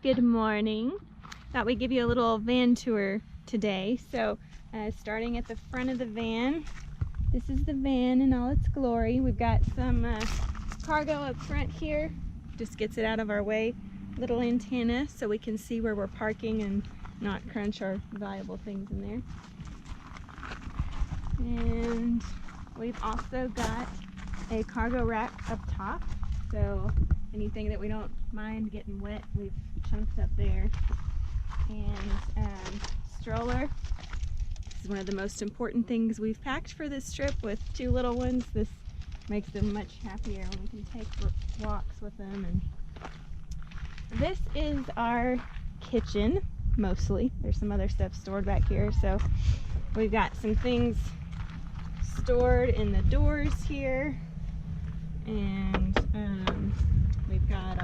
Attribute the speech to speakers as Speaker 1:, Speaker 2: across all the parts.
Speaker 1: Good morning. Thought we'd give you a little van tour today. So starting at the front of the van, this is the van in all its glory. We've got some cargo up front here, just gets it out of our way. Little antenna so we can see where we're parking and not crunch our valuable things in there. And we've also got a cargo rack up top, so anything that we don't mind getting wet, we've chunked up there. And stroller. This is one of the most important things we've packed for this trip. With two little ones, this makes them much happier when we can take walks with them. And this is our kitchen, mostly. There's some other stuff stored back here, so we've got some things stored in the doors here, and we've got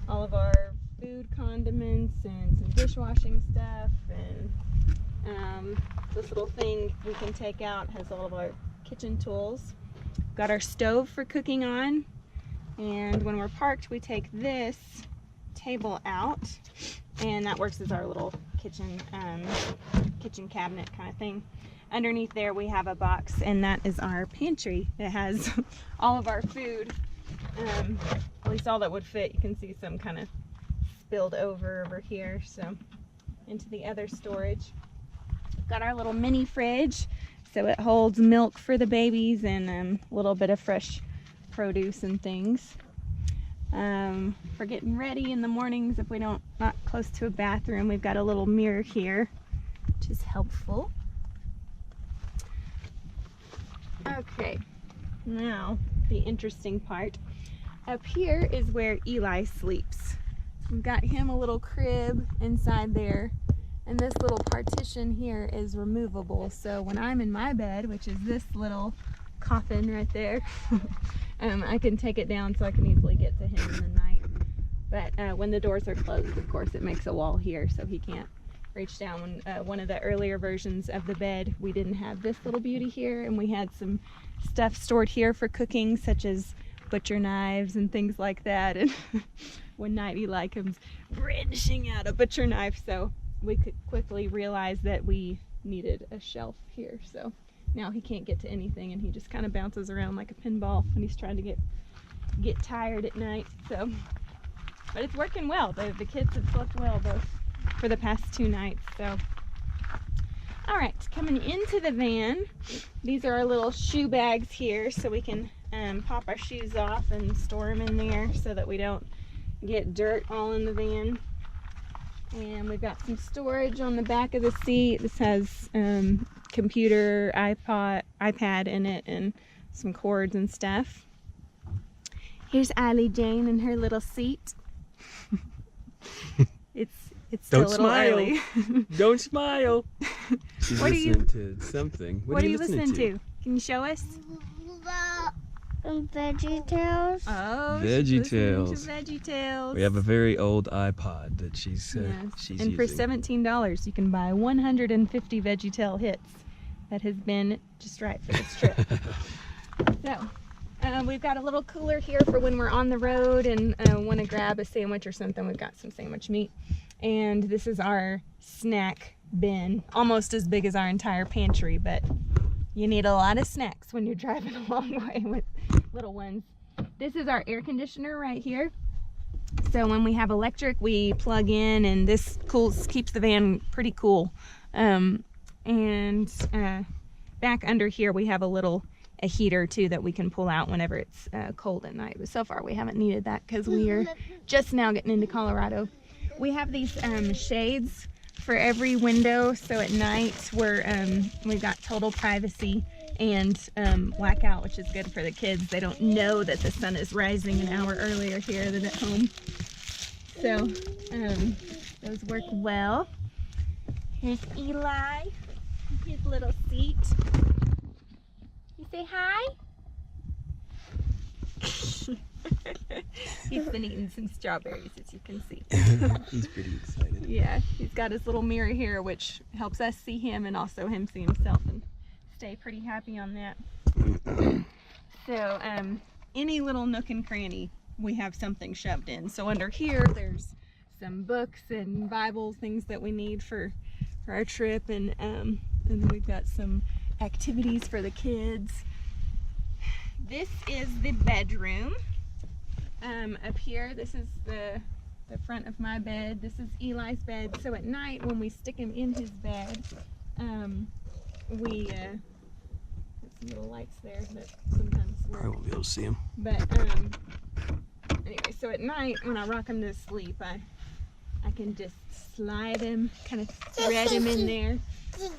Speaker 1: all of our food condiments and some dishwashing stuff, and this little thing we can take out has all of our kitchen tools. Got our stove for cooking on, and when we're parked we take this table out, and that works as our little kitchen cabinet kind of thing. Underneath there we have a box, and that is our pantry. It has all of our food, at least all that would fit. You can see some kind of spilled over here, so into the other storage. Got our little mini fridge, so it holds milk for the babies and a little bit of fresh produce and things. For getting ready in the mornings, if we not close to a bathroom, we've got a little mirror here, which is helpful. Okay, now the interesting part. Up here is where Eli sleeps. We've got him a little crib inside there, and this little partition here is removable. So when I'm in my bed, which is this little coffin right there, I can take it down so I can easily get to him in the night. But when the doors are closed, of course, it makes a wall here so he can't reach down. When one of the earlier versions of the bed, we didn't have this little beauty here, and we had some stuff stored here for cooking, such as butcher knives and things like that. And one night Eli comes wrenching out a butcher knife, so we could quickly realize that we needed a shelf here. So now he can't get to anything, and he just kind of bounces around like a pinball when he's trying to get tired at night. So, but it's working well. The kids have slept well both for the past 2 nights. So, all right, coming into the van, these are our little shoe bags here, so we can pop our shoes off and store them in there so that we don't get dirt all in the van. And we've got some storage on the back of the seat. This has computer, iPad in it, and some cords and stuff. Here's Eileen Jane in her little seat. It's still a little early.
Speaker 2: Don't smile. She's listening to something. What are you listening to?
Speaker 1: Can you show us?
Speaker 3: VeggieTales.
Speaker 1: Oh,
Speaker 2: VeggieTales.
Speaker 1: VeggieTales.
Speaker 2: We have a very old iPod that she's
Speaker 1: and
Speaker 2: using.
Speaker 1: for $17, you can buy 150 VeggieTale hits. That has been just right for this trip. So, we've got a little cooler here for when we're on the road and want to grab a sandwich or something. We've got some sandwich meat. And this is our snack bin, almost as big as our entire pantry, but you need a lot of snacks when you're driving a long way with little ones. This is our air conditioner right here. So when we have electric, we plug in, and this keeps the van pretty cool. Back under here we have a heater too that we can pull out whenever it's cold at night. But so far we haven't needed that because we are just now getting into Colorado. We have these shades for every window, so at night we've got total privacy and blackout, which is good for the kids. They don't know that the sun is rising an hour earlier here than at home. So those work well. Here's Eli, his little seat. You say hi? He's been eating some strawberries, as you can see.
Speaker 2: He's pretty excited.
Speaker 1: Yeah, he's got his little mirror here, which helps us see him and also him see himself, and stay pretty happy on that. So any little nook and cranny, we have something shoved in. So under here, there's some books and Bibles, things that we need for our trip, and then we've got some activities for the kids. This is the bedroom. Up here, this is the front of my bed. This is Eli's bed. So at night when we stick him in his bed, we put some little lights there that sometimes work.
Speaker 2: Probably won't be able to see him.
Speaker 1: But anyway, so at night when I rock him to sleep, I can just slide him, kind of thread him in there,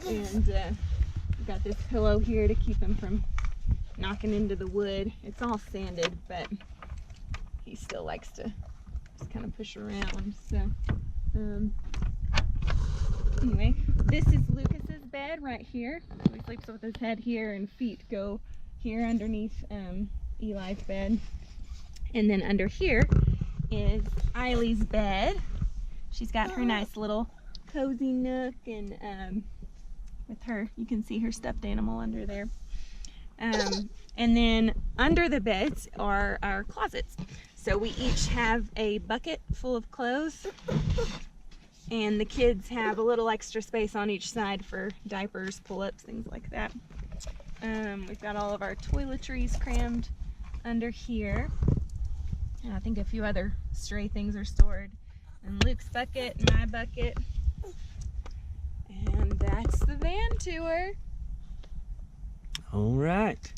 Speaker 1: and I've got this pillow here to keep him from knocking into the wood. It's all sanded, but he still likes to just kind of push around. So anyway, this is Lucas's bed right here. So he sleeps with his head here and feet go here underneath Eli's bed. And then under here is Eileen's bed. She's got her nice little cozy nook, and with her, you can see her stuffed animal under there. And then under the beds are our closets. So we each have a bucket full of clothes, and the kids have a little extra space on each side for diapers, pull-ups, things like that. We've got all of our toiletries crammed under here. And I think a few other stray things are stored. And Luke's bucket, my bucket. And that's the van tour.
Speaker 2: All right.